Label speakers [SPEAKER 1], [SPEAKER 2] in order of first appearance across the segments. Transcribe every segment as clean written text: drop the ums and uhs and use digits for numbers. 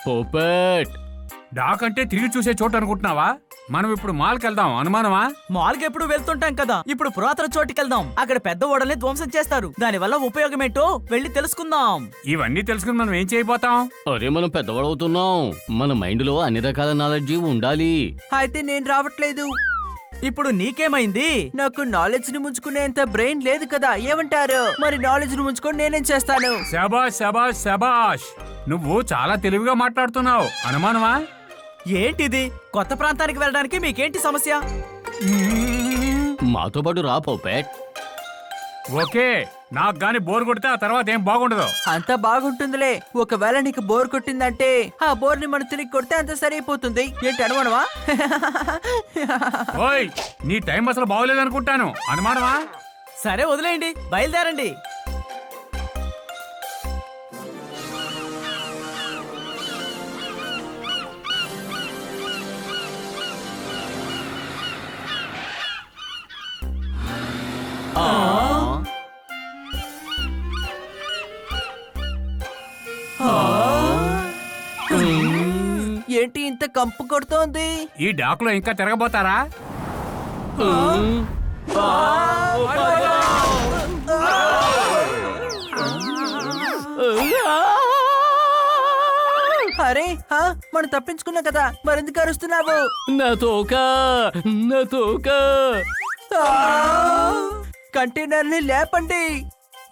[SPEAKER 1] పోపెట్,
[SPEAKER 2] dock అంటే తిరిగి చూసే చోటు అనుకుంటున్నావా? మనం ఇప్పుడు మాల్కి వెళ్దాం. అనుమానమా?
[SPEAKER 3] మాల్కి ఎప్పుడు వెళ్తుంటాం కదా, ఇప్పుడు పురాతన చోటుకి వెళ్దాం. అక్కడ పెద్ద ఓడల్ని ధ్వంసం చేస్తారు. దాని వల్ల ఉపయోగం ఏంటో వెళ్ళి తెలుసుకుందాం.
[SPEAKER 2] ఇవన్నీ తెలుసుకుని మనం ఏం చేయబోతాం?
[SPEAKER 1] అరే మనం పెద్దవాడవుతున్నాం, మన మైండ్ లో అన్ని రకాల నాలెడ్జ్ ఉండాలి.
[SPEAKER 4] అయితే నేను రావట్లేదు.
[SPEAKER 3] ఇప్పుడు నీకేమైంది?
[SPEAKER 4] నాకు నాలెడ్జ్ ని ముంచుకునేంత బ్రెయిన్ లేదు కదా, ఏమంటారు? మరి నాలెడ్జ్ ని ముంచుకొని నేనేం చేస్తాను?
[SPEAKER 2] శబాష్ శబాష్ శబాష్, నువ్వు చాలా తెలివిగా మాట్లాడుతున్నావు. అనుమానమా?
[SPEAKER 3] ఏంటిది? కొత్త ప్రాంతానికి వెళ్ళడానికి మీకేంటి సమస్య?
[SPEAKER 1] మాతో పాటు రా పోపెట్.
[SPEAKER 2] ఓకే, నాకు గాని బోర్ కొడితే ఆ తర్వాత ఏం బాగుండదు.
[SPEAKER 4] అంత బాగుంటుందిలే. ఒకవేళ నీకు బోర్ కొట్టిందంటే ఆ బోర్ ని మనం తిరిగి కొడితే అంత సరైపోతుంది. ఏంటి అనుమానమా?
[SPEAKER 2] ఓయ్, నీ టైం అసలు బాగోలేదనుకుంటాను. అనుమానమా?
[SPEAKER 3] సరే వదిలేయండి, బయలుదేరండి.
[SPEAKER 4] ఏంటి ఇంత కంపు కొడుతోంది?
[SPEAKER 2] ఈ డాక్లో ఇంకా తిరగబోతారా?
[SPEAKER 4] అరే మనం తప్పించుకున్నాం కదా, మరెందుకు అరుస్తున్నావు?
[SPEAKER 1] నా తోక, నా తోక.
[SPEAKER 4] కంటైనర్ ని లేపండి.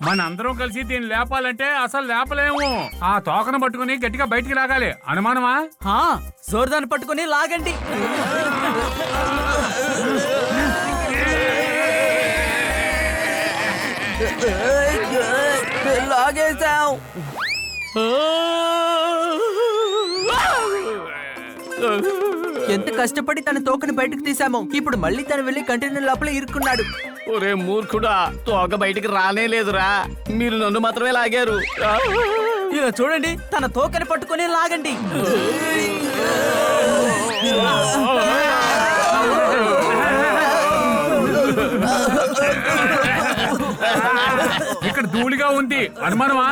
[SPEAKER 2] మనందరం కలిసి దీన్ని లేపాలంటే అసలు లేపలేము. ఆ తోకను పట్టుకుని గట్టిగా బయటికి లాగాలి. అనుమానమా?
[SPEAKER 3] జోర్దాన్ని పట్టుకుని లాగండి.
[SPEAKER 4] లాగేశాం. ఎంత కష్టపడి తన తోకని బయటకు తీసామో, ఇప్పుడు మళ్ళీ తను వెళ్లి కంటైనర్ లోపల ఇరుక్కున్నాడు.
[SPEAKER 1] ఒరే మూర్ఖుడా, తోక బయటికి రానే లేదురా, మీరు నన్ను మాత్రమే లాగారు.
[SPEAKER 3] ఇలా చూడండి, తన తోకని పట్టుకుని లాగండి.
[SPEAKER 2] ఇక్కడ ధూళిగా ఉంది. అనుమానమా?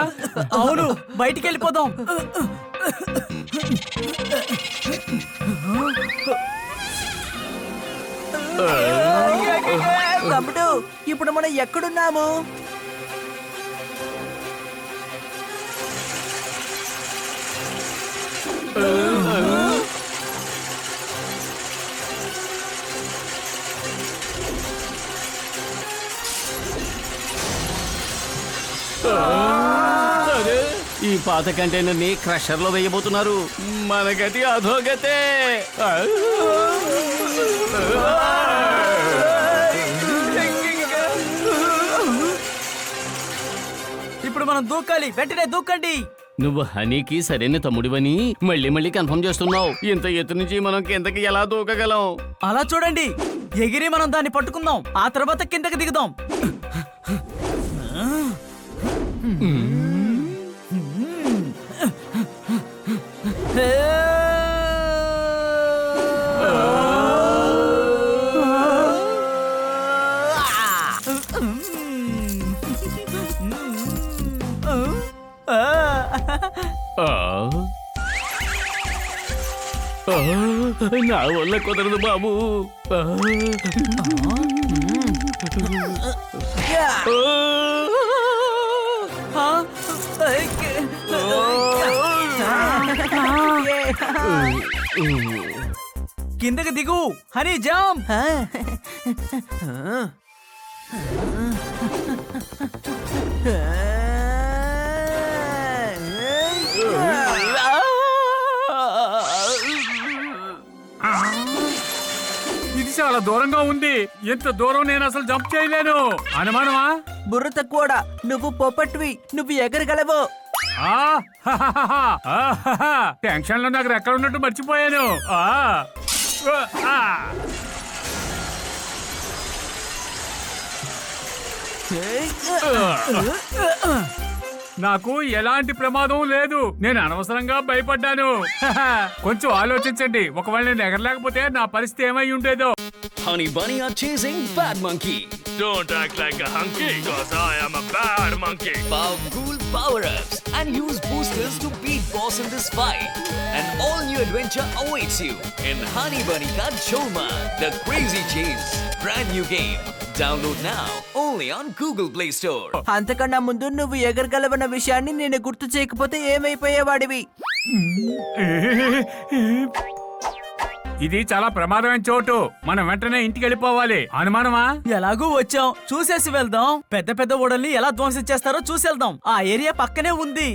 [SPEAKER 3] అవును, బయటికి వెళ్ళిపోదాం.
[SPEAKER 4] తమ్ముడు, ఇప్పుడు మనం ఎక్కడున్నాము?
[SPEAKER 1] ఈ పాత కంటైనర్ ని క్రషర్ లో వేయబోతున్నారు. మన గతి అధోగతే.
[SPEAKER 3] ఇప్పుడు మనం దూకాలి, వెంటనే దూకండి.
[SPEAKER 1] నువ్వు హనీకి సరైన తమ్ముడివని మళ్ళీ మళ్ళీ కన్ఫర్మ్ చేస్తున్నావు. ఇంత ఎత్తు నుంచి మనం కిందకి ఎలా దూకగలం?
[SPEAKER 3] అలా చూడండి, ఎగిరి మనం దాన్ని పట్టుకుందాం, ఆ తర్వాత కిందకి దిగుదాం.
[SPEAKER 1] నా వల్ల కుదరదు బాబు.
[SPEAKER 3] కిందకి దిగు హనీ, జామ్.
[SPEAKER 2] ఇది చాలా దూరంగా ఉంది. ఎంత దూరం నేను అసలు జంప్ చేయలేను. అనుమానమా?
[SPEAKER 4] బుర్ర తక్కువడా, నువ్వు పొప్పట్వి, నువ్వు ఎగరగలవు.
[SPEAKER 2] టెన్షన్ లో నాకు ఎక్కడ ఉన్నట్టు మర్చిపోయాను. నాకు ఎలాంటి ప్రమాదం లేదు. నేను అనవసరంగా భయపడ్డాను. కొంచెం ఆలోచించండి, ఒకవేళ నేను ఎగరలేకపోతే నా పరిస్థితి ఏమై ఉండేదో.
[SPEAKER 5] Honey Bunny are chasing Bad Monkey.
[SPEAKER 6] Don't act like a hunky, cause I am a bad monkey.
[SPEAKER 5] Powerful power-ups and use boosters to beat boss in this fight. An all-new adventure awaits you in Honey Bunny Ka Choma, The Crazy Chase. Brand new game. Download now only on Google Play Store.
[SPEAKER 4] అంతకన్నా ముందు నువ్వు ఎగరగలవన్న విషయాన్ని నేను గుర్తు చేయకపోతే ఏమైపోయేవాడివి.
[SPEAKER 2] ఇది చాలా ప్రమాదమైన చోటు. మనం వెంటనే ఇంటికి వెళ్ళిపోవాలి. అనుమానమా?
[SPEAKER 3] ఎలాగూ వచ్చాం, చూసేసి వెళ్దాం. పెద్ద పెద్ద ఓడల్ని ఎలా ధ్వంసం చేస్తారో చూసేద్దాం. ఆ ఏరియా పక్కనే ఉంది.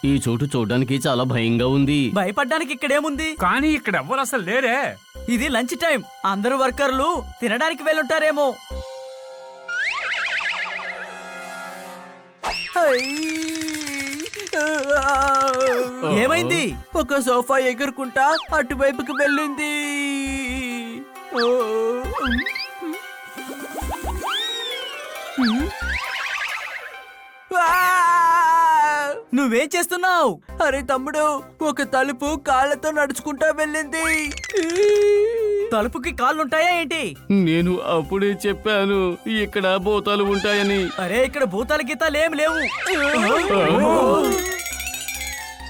[SPEAKER 1] ఈ చోటు చూడడానికి చాలా భయంగా ఉంది.
[SPEAKER 3] భయపడ్డానికి ఇక్కడేముంది?
[SPEAKER 2] కానీ ఇక్కడ ఎవ్వరు అసలు లేరే.
[SPEAKER 3] ఇది లంచ్ టైం. అందరూ వర్కర్లు తినడానికి వెళ్ళుంటారేమో. ఏమైంది?
[SPEAKER 4] ఒక సోఫా ఎగురుకుంటా అటువైపుకి వెళ్ళింది.
[SPEAKER 3] నువ్వేం చేస్తున్నావు?
[SPEAKER 4] అరే తమ్ముడు, ఒక తలుపు కాళ్ళతో నడుచుకుంటా వెళ్ళింది.
[SPEAKER 3] తలుపుకి కాళ్ళుంటాయా ఏంటి?
[SPEAKER 1] నేను అప్పుడే చెప్పాను ఇక్కడ భూతాలు ఉంటాయని.
[SPEAKER 3] అరే ఇక్కడ భూతాల గీతాలు ఏం లేవు.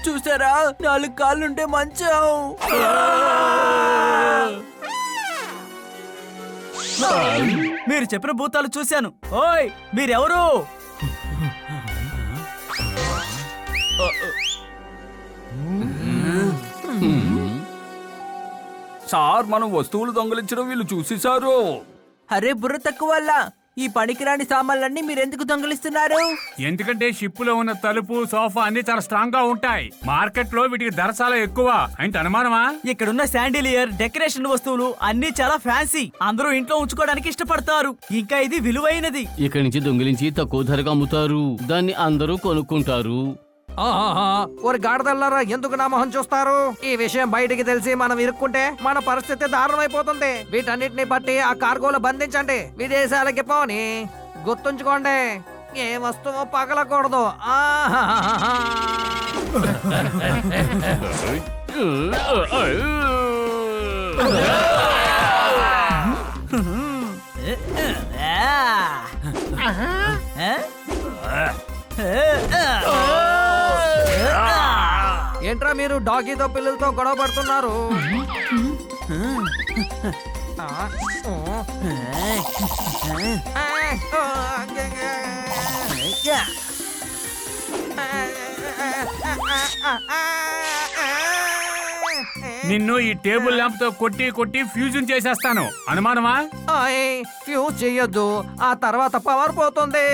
[SPEAKER 4] చూసారా, 4 కాళ్ళుంటే మంచం.
[SPEAKER 3] మీరు చెప్పిన భూతాలు చూశాను. ఓయ్ మీరెవరు?
[SPEAKER 7] సార్, మనం వస్తువులు దొంగలించడం వీళ్ళు చూసేశారు.
[SPEAKER 4] అరే బుర్ర తక్కువ వల్ల ఈ పనికిరాని సామాన్లన్నీ మీరెందుకు దొంగలిస్తున్నారు?
[SPEAKER 2] ఎందుకంటే షిప్ లో ఉన్న తలుపు, సోఫా అన్ని చాలా స్ట్రాంగ్ గా ఉంటాయి. మార్కెట్ లో వీటికి ధర చాలా ఎక్కువ. అంటే అనుమానమా?
[SPEAKER 3] ఇక్కడున్న శాండిలియర్, డెకరేషన్ వస్తువులు అన్ని చాలా ఫ్యాన్సీ. అందరూ ఇంట్లో ఉంచుకోవడానికి ఇష్టపడతారు. ఇంకా ఇది విలువైనది.
[SPEAKER 1] ఇక్కడి నుంచి దొంగిలించి తక్కువ ధరకు అమ్ముతారు. దాన్ని అందరూ కొనుక్కుంటారు.
[SPEAKER 8] ఒరి గాడిదల్లారా, ఎందుకు నా మొహం చూస్తారు? ఈ విషయం బయటికి తెలిసి మనం ఇరుక్కుంటే మన పరిస్థితి దారుణమైపోతుంది. వీటన్నిటిని బట్టి ఆ కార్గోలు బంధించండి. విదేశాలకి పోని గుర్తుంచుకోండి, ఏ వస్తువు పగలకూడదు. ఏంట్రా మీరు డాగీతో పిల్లలతో గొడవ పడుతున్నారు?
[SPEAKER 2] నిన్ను ఈ టేబుల్ ల్యాంప్ తో కొట్టి కొట్టి ఫ్యూజన్ చేసేస్తాను. అనుమానమా?
[SPEAKER 8] ఫ్యూజ్ చెయ్యొద్దు, ఆ తర్వాత పవర్ పోతుంది.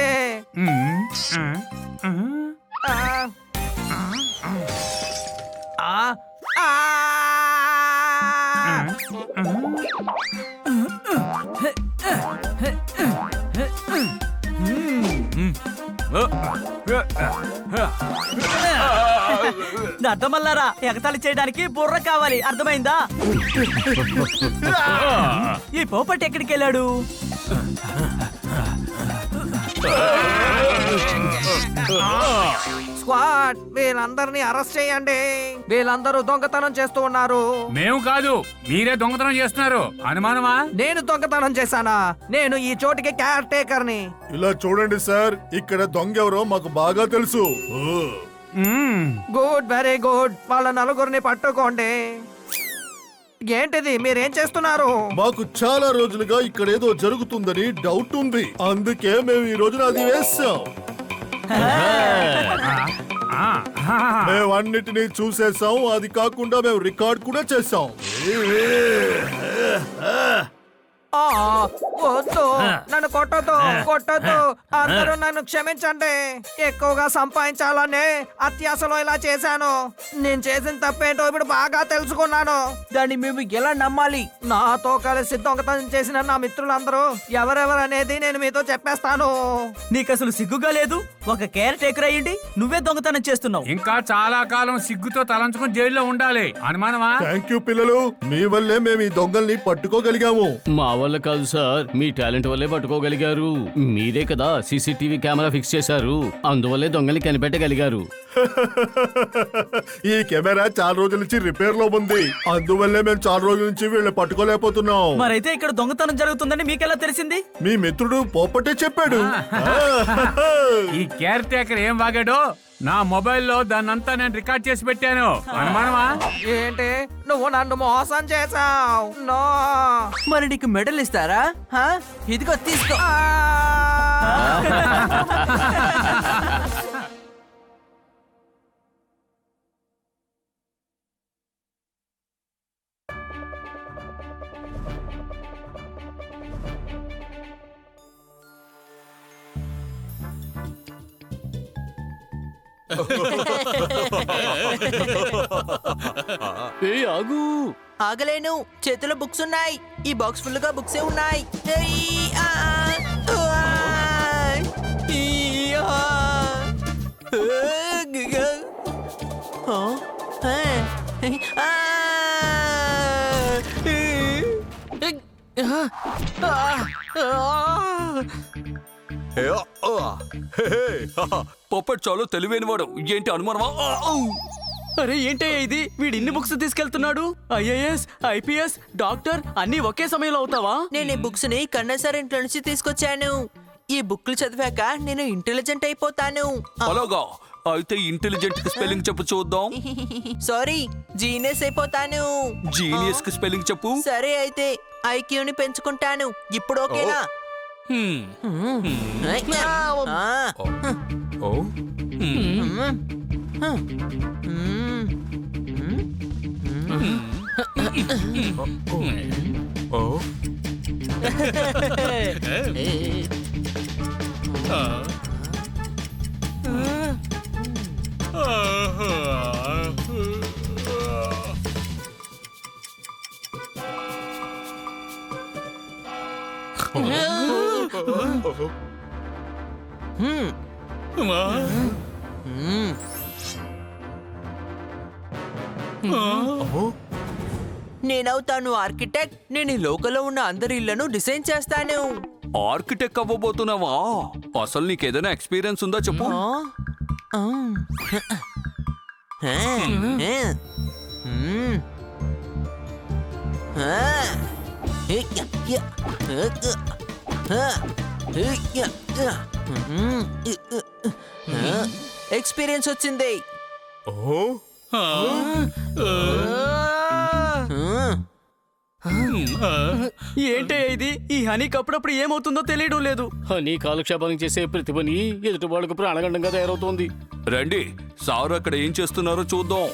[SPEAKER 3] అర్థమల్లారా, ఎగతాళి చేయడానికి బుర్ర కావాలి. అర్థమైందా? ఈ పోపట్ ఎక్కడికి వెళ్ళాడు?
[SPEAKER 8] స్క్వాడ్, వీళ్ళందరినీ అరెస్ట్ చేయండి. వీళ్ళందరూ దొంగతనం చేస్తూ ఉన్నారు.
[SPEAKER 2] మేము కాదు, మీరే దొంగతనం చేస్తున్నారు. అనుమానమా?
[SPEAKER 8] నేను దొంగతనం చేశానా? నేను ఈ చోటికి కేర్ టేకర్ ని.
[SPEAKER 9] ఇలా చూడండి సార్, ఇక్కడ దొంగ ఎవరో మాకు బాగా తెలుసు.
[SPEAKER 8] Good, very good. వాళ్ళ నలుగురిని పట్టుకోండి. ఏంటిది, మీరేం చేస్తున్నారు?
[SPEAKER 9] మాకు చాలా రోజులుగా ఇక్కడ ఏదో జరుగుతుందని డౌట్ ఉంది, అందుకే మేము ఈ రోజున అది వేసాం. మేము అన్నిటినీ చూసేసాం. అది కాకుండా మేము రికార్డ్ కూడా చేసాం.
[SPEAKER 8] వద్దు, నన్ను కొట్టొద్దు. అందరూ నన్ను క్షమించండి. ఎక్కువగా సంపాదించాలని అత్యాశలో ఇలా చేశాను. నేను చేసిన తప్పేంటో ఇప్పుడు బాగా తెలుసుకున్నాను.
[SPEAKER 4] దాన్ని మేము ఎలా నమ్మాలి?
[SPEAKER 8] నాతో కలిసి దొంగతనం చేసిన నా మిత్రులందరూ ఎవరెవరనేది నేను మీతో చెప్పేస్తాను.
[SPEAKER 3] నీకసలు సిగ్గుగా లేదు? ఒక కేర్ టేకర్ అయ్యింది నువ్వే దొంగతనం చేస్తున్నావు.
[SPEAKER 2] ఇంకా చాలా కాలం సిగ్గుతో తలంచుకుని జైల్లో ఉండాలి. అనుమానమా?
[SPEAKER 9] థ్యాంక్ యూ పిల్లలు, మీ వల్లే మేము ఈ దొంగల్ని పట్టుకోగలిగాము.
[SPEAKER 1] మా వల్ల కాదు సార్, మీ టాలెంట్ వల్లే పట్టుకోగలిగారు. మీరే కదా సీసీటీవీ కెమెరా ఫిక్స్ చేశారు, అందువల్లే దొంగల్ని కనిపెట్టగలిగారు.
[SPEAKER 9] ఈ కెమెరా చాలా రోజుల నుంచి రిపేర్ లో ఉంది, అందువల్లే మేము చాలా రోజుల నుంచి వీళ్ళని పట్టుకోలేకపోతున్నాం.
[SPEAKER 3] మరైతే ఇక్కడ దొంగతనం జరుగుతుందని మీకెలా తెలిసింది?
[SPEAKER 9] మీ మిత్రుడు పోపటే చెప్పాడు.
[SPEAKER 2] ఈ కేర్ టేకర్ ఏం వాగాడో నా మొబైల్లో దాన్నంతా నేను రికార్డ్ చేసి పెట్టాను. అనుమానమా?
[SPEAKER 8] ఏంటి, నువ్వు నన్ను మోసం చేసావు? నో.
[SPEAKER 4] మరి నీకు మెడల్ ఇస్తారా? ఇదిగో తీసుకో.
[SPEAKER 1] ఆగు.
[SPEAKER 4] ఆగలేను, చేతిలో బుక్స్ ఉన్నాయి. ఈ బాక్స్ ఫుల్ గా బుక్సే ఉన్నాయి.
[SPEAKER 7] పొప్పట్ చాలా తెలివైన వాడు. ఏంటి అనుమానమా?
[SPEAKER 3] అరే ఏంటయ్యా ఇది? వీడు ఇన్ని బుక్స్ తీసుకెళ్తున్నాడు. ఐఏఎస్, ఐపీఎస్, డాక్టర్ అన్ని ఒకే సమయంలో అవుతావా?
[SPEAKER 4] నేను ఈ బుక్స్ ని కన్నా సార్ ఇంట్లో నుంచి తీసుకొచ్చాను. ఈ బుక్లు చదివాక నేను ఇంటెలిజెంట్ అయిపోతాను.
[SPEAKER 7] అలాగా? అయితే ఇంటెలిజెంట్ కి స్పెల్లింగ్ చెప్పు చూద్దాం.
[SPEAKER 4] సారీ, జీనియస్ అయిపోతాను.
[SPEAKER 7] జీనియస్ కి స్పెల్లింగ్ చెప్పు.
[SPEAKER 4] సరే అయితే ఐక్యూని పెంచుకుంటాను. ఇప్పుడు ఓకేనా? నేనవుతాను ఆర్కిటెక్ట్. నేను ఈ లోకల్లో ఉన్న అందరి ఇళ్లను డిజైన్ చేస్తాను.
[SPEAKER 7] ఆర్కిటెక్ట్ అవ్వబోతున్నావా? అసలు నీకేదైనా ఎక్స్పీరియన్స్ ఉందా చెప్పు.
[SPEAKER 4] ఎక్స్పీరియన్స్ వచ్చింది.
[SPEAKER 3] ఏంటయ్యా ఇది? ఈ హనీకి అప్పుడప్పుడు ఏమవుతుందో తెలియడం లేదు.
[SPEAKER 1] హనీ కాలక్షేపం చేసే ప్రతిభని ఎదుటి వాళ్ళకు ప్రాణగండంగా తయారవుతోంది.
[SPEAKER 7] రండి, సార్ అక్కడ ఏం చేస్తున్నారో చూద్దాం.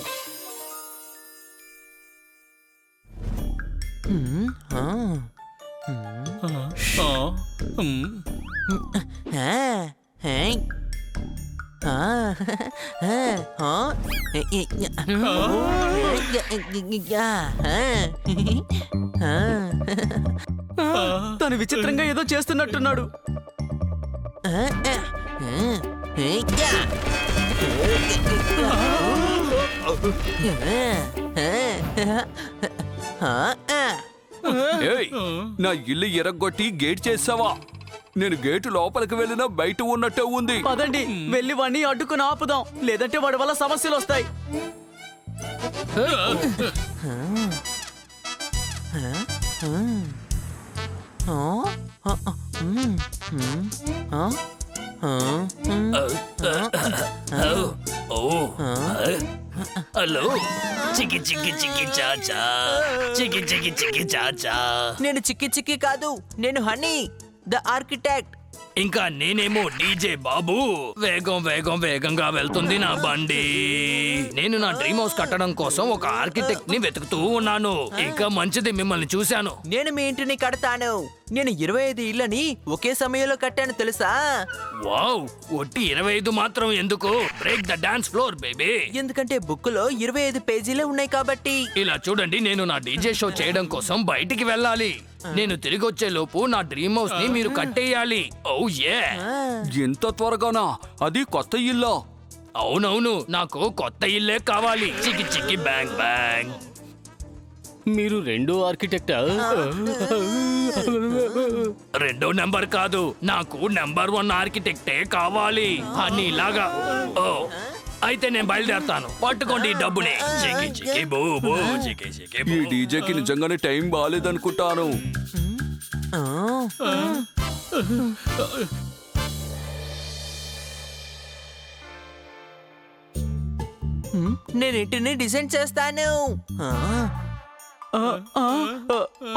[SPEAKER 3] తను విచిత్రంగా ఏదో చేస్తున్నట్టున్నాడు.
[SPEAKER 7] ఏయ్, నా ఇల్లు ఎరగొట్టి గేట్ చేసావా? నేను గేటు లోపలికి వెళ్ళినా బయట ఉన్నట్టే ఉంది.
[SPEAKER 3] పదండి, వెళ్ళి వాడిని అడ్డుకుని ఆపుదాం, లేదంటే వాడి వల్ల సమస్యలు వస్తాయి.
[SPEAKER 5] హలో, చికి చికి చికి చాచా, చికి చికి చికి చాచా.
[SPEAKER 4] నేను చిక్కి చిక్కి కాదు, నేను హనీ ద ఆర్కిటెక్ట్.
[SPEAKER 6] ఇంకా నేనేమో డీజే బాబు. వేగం వేగం వేగంగా వెళ్తుంది నా బండి. నేను నా డ్రీమ్ హౌస్ కట్టడం కోసం ఒక ఆర్కిటెక్ట్ ని వెతుకుతూ ఉన్నాను. ఇంకా మంచిది మిమ్మల్ని చూశాను.
[SPEAKER 4] నేను మీ ఇంటిని కడతాను. నేను 25 ఇళ్ళని ఒకే సమయంలో కట్టాను తెలుసా?
[SPEAKER 6] వావ్, ఒట్టి 25 మాత్రం ఎందుకు? Break the dance floor baby.
[SPEAKER 4] ఎందుకంటే బుక్ లో 25 పేజీలే ఉన్నాయి కాబట్టి.
[SPEAKER 6] ఇలా చూడండి, నేను నా డీజే షో చేయడం కోసం బయటికి వెళ్ళాలి. నేను తిరిగి వచ్చే లోపు నా డ్రీమ్ హౌస్ ని మీరు కట్టేయాలి. ఓ యే.
[SPEAKER 7] ఎంత త్వరగానా? అది కొత్త ఇల్లా?
[SPEAKER 6] అవునవును, నాకు కొత్త ఇల్లే కావాలి. చికి చికి బ్యాంగ్ బ్యాంగ్.
[SPEAKER 1] మీరు రెండో ఆర్కిటెక్టా?
[SPEAKER 6] రెండో నెంబర్ కాదు, నాకు నెంబర్ 1 ఆర్కిటెక్టే కావాలి. అని ఇలాగా. ఓ అయితే నేను బయలుదేరతాను. పట్టుకోండి ఈ డబ్బుని. చికి చికి బూ బూ చికి చికి
[SPEAKER 7] ఈ
[SPEAKER 6] బూ.
[SPEAKER 7] డీజేకి నిజంగానే టైం బాగాలేదనుకుంటాను.
[SPEAKER 4] నేను ఇంటిని డిజైన్ చేస్తాను.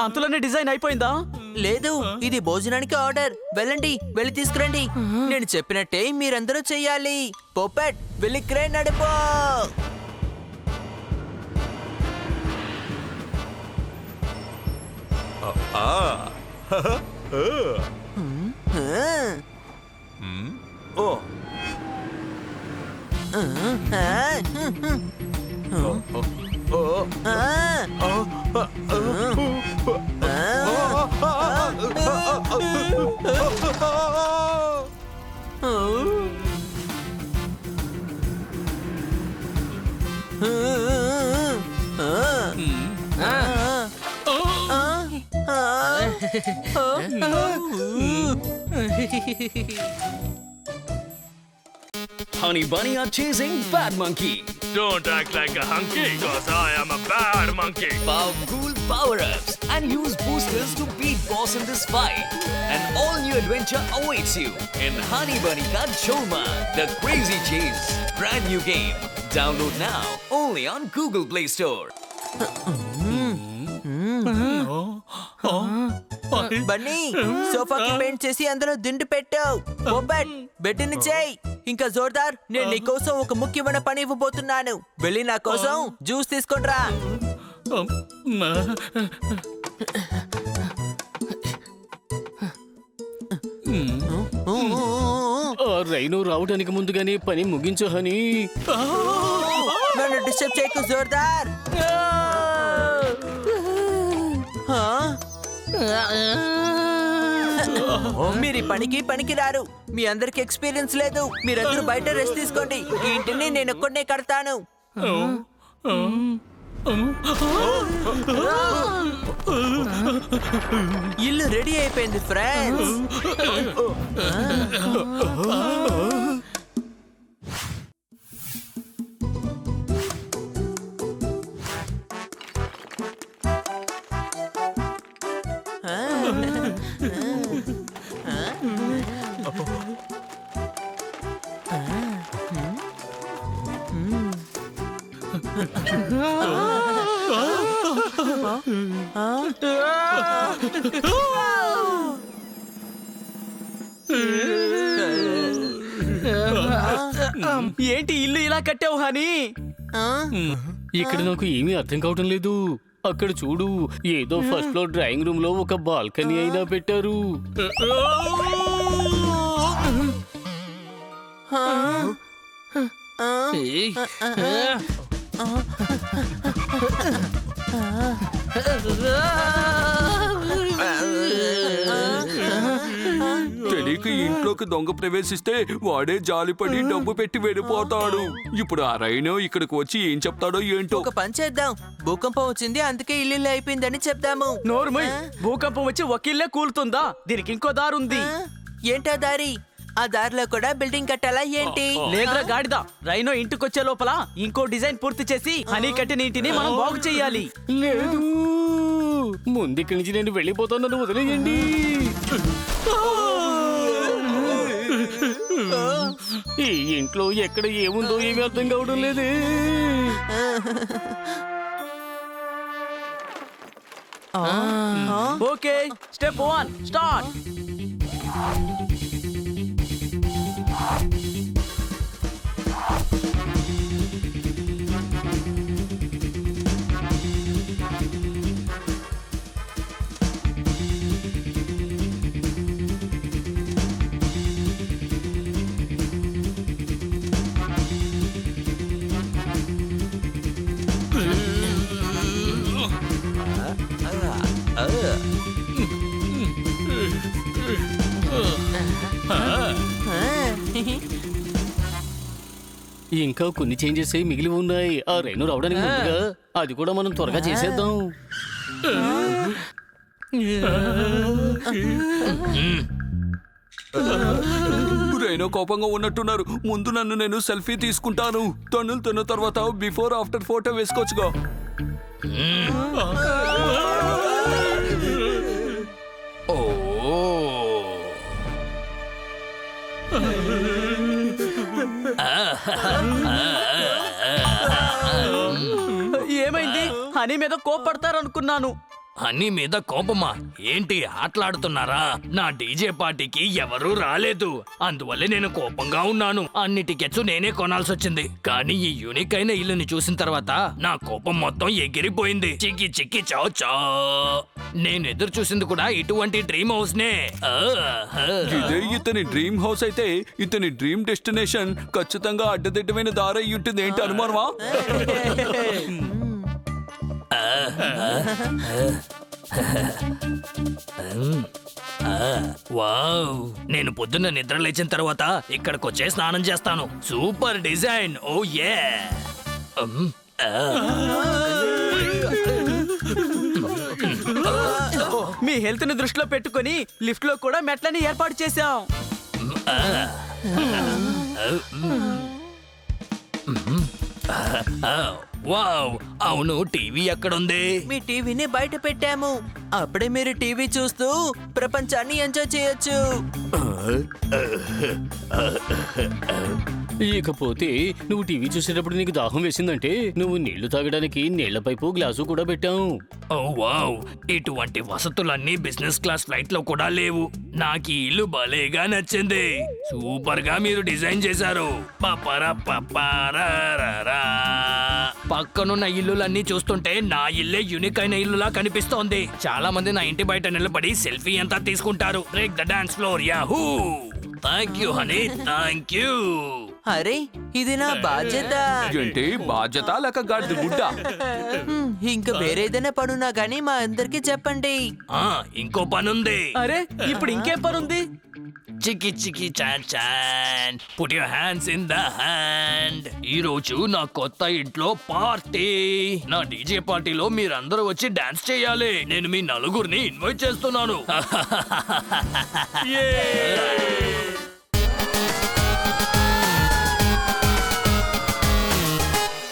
[SPEAKER 3] అంతలోనే డిజైన్ అయిపోయిందా?
[SPEAKER 4] లేదు, ఇది భోజనానికి ఆర్డర్. వెళ్ళండి, వెళ్ళి తీసుకురండి. నేను చెప్పినట్టే మీరందరూ చెయ్యాలి. పోపెట్, వెళ్ళి క్రేన్ నడుపు.
[SPEAKER 5] Honey Bunny are chasing Bad Monkey.
[SPEAKER 6] Don't act like a hunky, cause I am a bad monkey.
[SPEAKER 5] Powerful power-ups and use boosters to beat boss in this fight. An all-new adventure awaits you in Honey Bunny Ka Choma, The Crazy Chase. Brand new game. Download now only on Google Play Store.
[SPEAKER 4] Bunny, సోఫాకి paint చేసి అందులో దిండు పెట్టావు. పోపెట్, బెడ్ని చేయి. ఇంకా జోర్దార్, నేను నీ కోసం ఒక ముఖ్యమైన పని ఇవ్వబోతున్నాను. వెళ్ళి నా కోసం జ్యూస్ తీసుకొనిరా.
[SPEAKER 1] రైను రావడానికి ముందుగానే పని ముగించు హనీ.
[SPEAKER 4] నన్ను డిస్టర్బ్ చేయకు జోర్దార్. మీరు ఈ పనికి పనికిరారు. మీ అందరికి ఎక్స్పీరియన్స్ లేదు. మీరందరూ బయట రెస్ట్ తీసుకోండి. ఈ ఇంటిని నేను ఒక్కడనే కడతాను. ఇల్లు రెడీ అయిపోయింది ఫ్రెండ్స్.
[SPEAKER 3] ఏంటి ఇల్లు ఇలా కట్టావు హనీ?
[SPEAKER 1] ఇక్కడ నాకు ఏమీ అర్థం కావటం లేదు. అక్కడ చూడు, ఏదో ఫస్ట్ ఫ్లోర్ డ్రాయింగ్ రూమ్ లో ఒక బాల్కనీ అయినా పెట్టారు.
[SPEAKER 7] తెలియక ఇంట్లోకి దొంగ ప్రవేశిస్తే వాడే జాలిపడి డబ్బు పెట్టి వెళ్ళిపోతాడు. ఇప్పుడు ఆ రైనో ఇక్కడికి వచ్చి ఏం చెప్తాడో ఏంటో.
[SPEAKER 4] ఒక పని చేద్దాం. భూకంపం వచ్చింది, అందుకే ఇల్లు అయిపోయిందని చెప్దాము.
[SPEAKER 3] నోర్మై, భూకంపం వచ్చి ఒక ఇల్లే కూలుతుందా? దీనికి ఇంకో దారి ఉంది.
[SPEAKER 4] ఏంటో దారి? ఆ దారిలో కూడా బిల్డింగ్ కట్టాలా ఏంటి?
[SPEAKER 3] లేదురా గాడిద, రైనో ఇంటికొచ్చే లోపల ఇంకో డిజైన్ పూర్తి చేసి హనీ కట్టిన ఇంటిని మనం బాగు చెయ్యాలి.
[SPEAKER 1] లేదు, ముందుక్కడి నుంచి నేను వెళ్ళిపోతాను, వదిలేయండి. ఈ ఇంట్లో ఎక్కడ ఏముందో ఏమీ అర్థం కావడం లేదే.
[SPEAKER 3] Okay, step 1 start.
[SPEAKER 1] ఇంకా కొన్ని చేంజెస్ మిగిలి ఉన్నాయి. ఆ రైను రావడానికి ముందుగా అది కూడా మనం త్వరగా చేసేద్దాం.
[SPEAKER 7] రైనో కోపంగా ఉన్నట్టున్నారు. ముందు నన్ను నేను సెల్ఫీ తీసుకుంటాను. తన్నులు తిన్న తర్వాత బిఫోర్ ఆఫ్టర్ ఫోటో వేసుకోవచ్చుగా.
[SPEAKER 3] ఏమైంది? హనీ మీద కోపడతారనుకున్నాను.
[SPEAKER 6] హనీ మీద కోపమా? ఏంటి ఆటలాడుతున్నారా? నా డీజే పార్టీకి ఎవరూ రాలేదు, అందువల్లే నేను కోపంగా ఉన్నాను. అన్ని టికెట్స్ నేనే కొనాల్సి వచ్చింది. కానీ ఈ యూనిక్ అయిన ఇల్లుని చూసిన తర్వాత నా కోపం మొత్తం ఎగిరిపోయింది. చిక్కి చిక్కి చౌ చౌ. నేను ఎదురు చూసింది కూడా ఇటువంటి డ్రీమ్ హౌస్ నే.
[SPEAKER 7] ఇదే ఇతని డ్రీమ్ హౌస్ అయితే ఇతని డ్రీమ్ డెస్టినేషన్ ఖచ్చితంగా అడ్డదిడ్డమైన దారి అయి ఉంటుంది. ఏంటి అనుమానమా?
[SPEAKER 6] వావ్, నేను పొద్దున్న నిద్ర లేచిన తర్వాత ఇక్కడికి వచ్చే స్నానం చేస్తాను. Super design. ఓ యే.
[SPEAKER 3] మీ హెల్త్ ని దృష్టిలో పెట్టుకొని లిఫ్ట్ లో కూడా మెట్లని ఏర్పాటు చేశాం.
[SPEAKER 6] వావ్, అవును, టీవీ ఎక్కడుంది?
[SPEAKER 4] మీ టీవీని బయట పెట్టాము. అప్పుడే మీరు టీవీ చూస్తూ ప్రపంచాన్ని ఎంజాయ్ చేయొచ్చు.
[SPEAKER 1] ఇకపోతే నువ్వు టీవీ చూసేటప్పుడు నీకు దాహం వేసిందంటే నువ్వు నీళ్లు తాగడానికి నీళ్ల పైపు గ్లాసు కూడా పెట్టావు.
[SPEAKER 6] ఓ వావ్, ఇటువంటి వసతులన్నీ బిజినెస్ క్లాస్ ఫ్లైట్ లో కూడా లేవు. నాకు ఈ ఇల్లు భలేగా నచ్చింది. సూపర్ గా మీరు డిజైన్ చేశారు. పపరా పపారారా. పక్కనున్న ఇల్లులన్నీ చూస్తుంటే నా ఇల్లే యూనిక్ అయిన ఇల్లులా కనిపిస్తోంది. చాలా మంది నా ఇంటి బయట నిలబడి సెల్ఫీ అంతా తీసుకుంటారు. Break the dance floor. Yahoo! Thank you honey, thank you.
[SPEAKER 4] అరే, ఇది నా బాధ్యత.
[SPEAKER 7] ఏంటి బాధ్యత లేక గాడిద గుడ్డ?
[SPEAKER 4] ఇంకా వేరేదైనా పనున్నా గానీ మా అందరికి చెప్పండి.
[SPEAKER 6] ఇంకో పనుంది.
[SPEAKER 3] అరే, ఇప్పుడు ఇంకేం పనుంది?
[SPEAKER 6] చికి చికి చాన్ చాన్. Put your hands in the hand. ఈ రోజు నా కొత్త ఇంట్లో పార్టీ. నా డీజే పార్టీలో మీరందరూ వచ్చి డాన్స్ చేయాలి. నేను మీ నలుగురిని ఇన్వైట్ చేస్తున్నాను.